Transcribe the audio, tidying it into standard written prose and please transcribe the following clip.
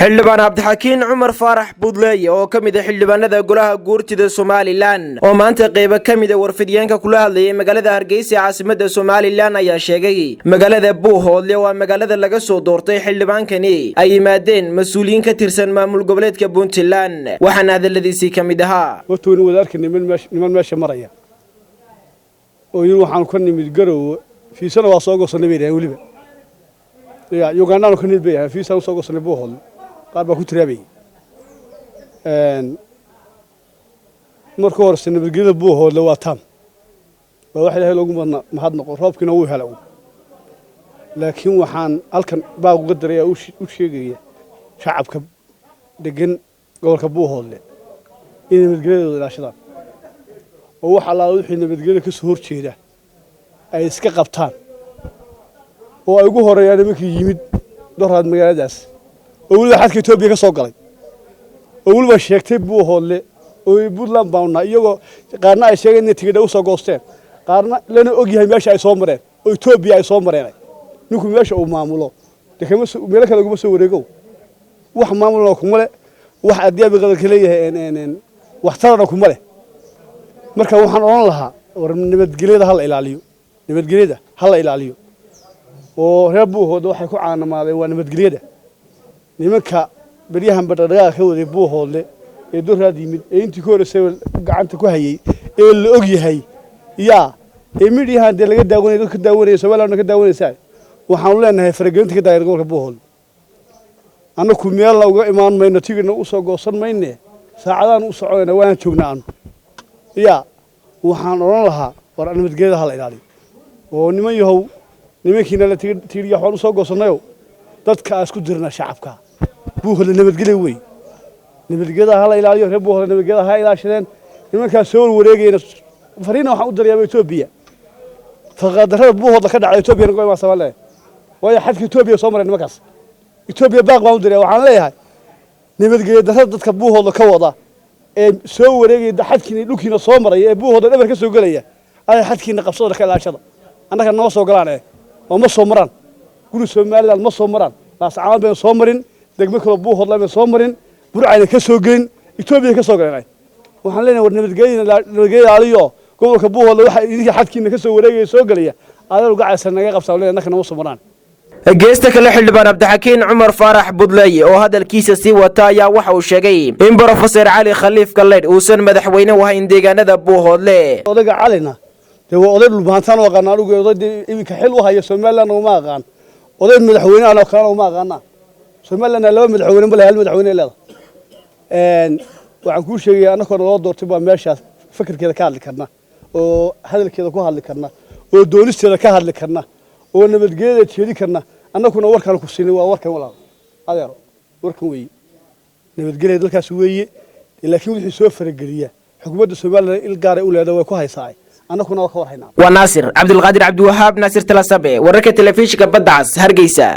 xildhibaan Cabdixakiin Cumar Faarax budleeye oo kamid ah xildhibaanada golaha guurtida Somaliland oo maanta qayb ka mid ah warfidyaanka kula hadlayay magaalada Hargeysa caasimadda Somaliland ayaa sheegay magaalada buuhoodle waa magaalada laga soo doortay xildhibaankani ay imaadeen masuuliyiin ka tirsan maamul goboleedka buntiland waxaana hadaladiisii kamid ahaa watooni wadaarkii niman meesha maraya oo yiri waxaan ku nimid garow fiisana waa soo goosnay waliba Uganda ku nimid bay fiisana soo goosnay buuhoodle qaar baa ku tiraabay markii hore nabadgelyada buuhoodle waa tam waa wax Ilaahay loogu mahadnaqo roobkina uu helo laakiin waxaan halkan baa uga daray u sheegaya shacabka degan gobolka buuhoodle in nabadgelyada ilaashadaan oo waxa la wixii nabadgelyada ka soo horjeeda ay iska qabtaan oo ay ugu horeeyaan markii yimid dooraad magaaladaas أول واحد كتب يكسر قلي أول واحد شيكتي بوهله وبودلان باونا يجوا قارنا الشيء إن تيجي وصل قصتين قارنا لأنه أجي هميش أي صومرين ويتوب أي صومرين نكون ماشي أو معموله لكن ملك هذا قبض سوريكو واحد معموله كمله واحد ديا بقدر كليه إن واحترنا كمله مركب واحد الله ورنبت جليده هلا إلى عليو نبت جليده هلا إلى عليو وربوه هذا واحد يكون عنا ما هو نبت جليده nimanka bariyahan badhadhaga ka waday buuhoodle ee dooraad yimid ee intii ku horeysay gacanta ku hayay ee la og yahay midiyahan de laga daawanay ka daawanay Soomaaliland ka daawanaysaa waxaan leenahay faragelinta ka daayir gobolka buuhoodle anaku meel looga imaan mayno tigina u soo goosan mayne saacadaan u soconayna waan joognaa waxaan oran lahaa war nabadgelyada hal ilaaliyo oo niman yahow nimankiina la tiiriyo waxaan u soo goosanayo dadka isku dirna shacabka buuhoodle nabadgelyo way nabadgelyada hala ilaaliyo reer buuhoodle nabadgelyada ha ilaashadeen nimanka soo wareegayna fariina waxa u daryaabay Itoobiya faqadarada buuhoodle ka dhacay Itoobiya qoy ma Soomaaliya way xadka Itoobiya soo maray nimankaas Itoobiya baaq baa u diray waxaan leeyahay nabadgelyada dadka buuhoodle ka wada ee soo wareegay xadkiina dhulkiina soo maray ee buuhoodle dhabar ka soo galaya ay xadkiina qabsada ka ilaashada annaga noo soo galaan oo ma soo maraan guri Somaliland ma soo maraan taas caawin baan soo marin degmo kala buuhoodle ma soo marin burcayna ka soo gelin Itoobiya ka soo galeen waxaan leenahay war nabadgelyada aliyo gobolka buuhoodle waxa idinka xadkiina ka soo wareegay soo galaya aadal gacaysan naga qabtaa leenahay annaka ma soo maraan geesta kale xildhibaan Cabdixakiin Cumar Faarax budleeye oo hadalkiisa sii wata ayaa waxa uu sheegay in Professor Cali Khaliif Kaleed uusan madaxweyne u ahayn deegaanada buuhoodle odaga calina waa oday dhulbaantaan oo qanaanigu oday iminka xil u haya Somaliland oo ma aqaan oday madaxweyne aan kala oo ma aqaana Somaliland laba madaxweyne bal hal madaxweyne leedahay waxaan ku sheegay anaka loo doortay baa meeshaas fikirkeeda ka hadli karna oo hadalkeeda ku hadli karna oo doonisteeda ka hadli karna oo nabadgelyada jeedi karna annakuna warkan ku siinay waa warkan walaal adeero warkan weey nabadgelyada dalkaas weeye laakiin wixii soo farageliya xukuumadda Somaliland il gaar ah u leedahay way ku haysaa annakuna waa ka warhaynaa وناصر عبد القادر عبد الوهاب ناصر تلاسبه وركة تلفزيون بدعس هرجيسة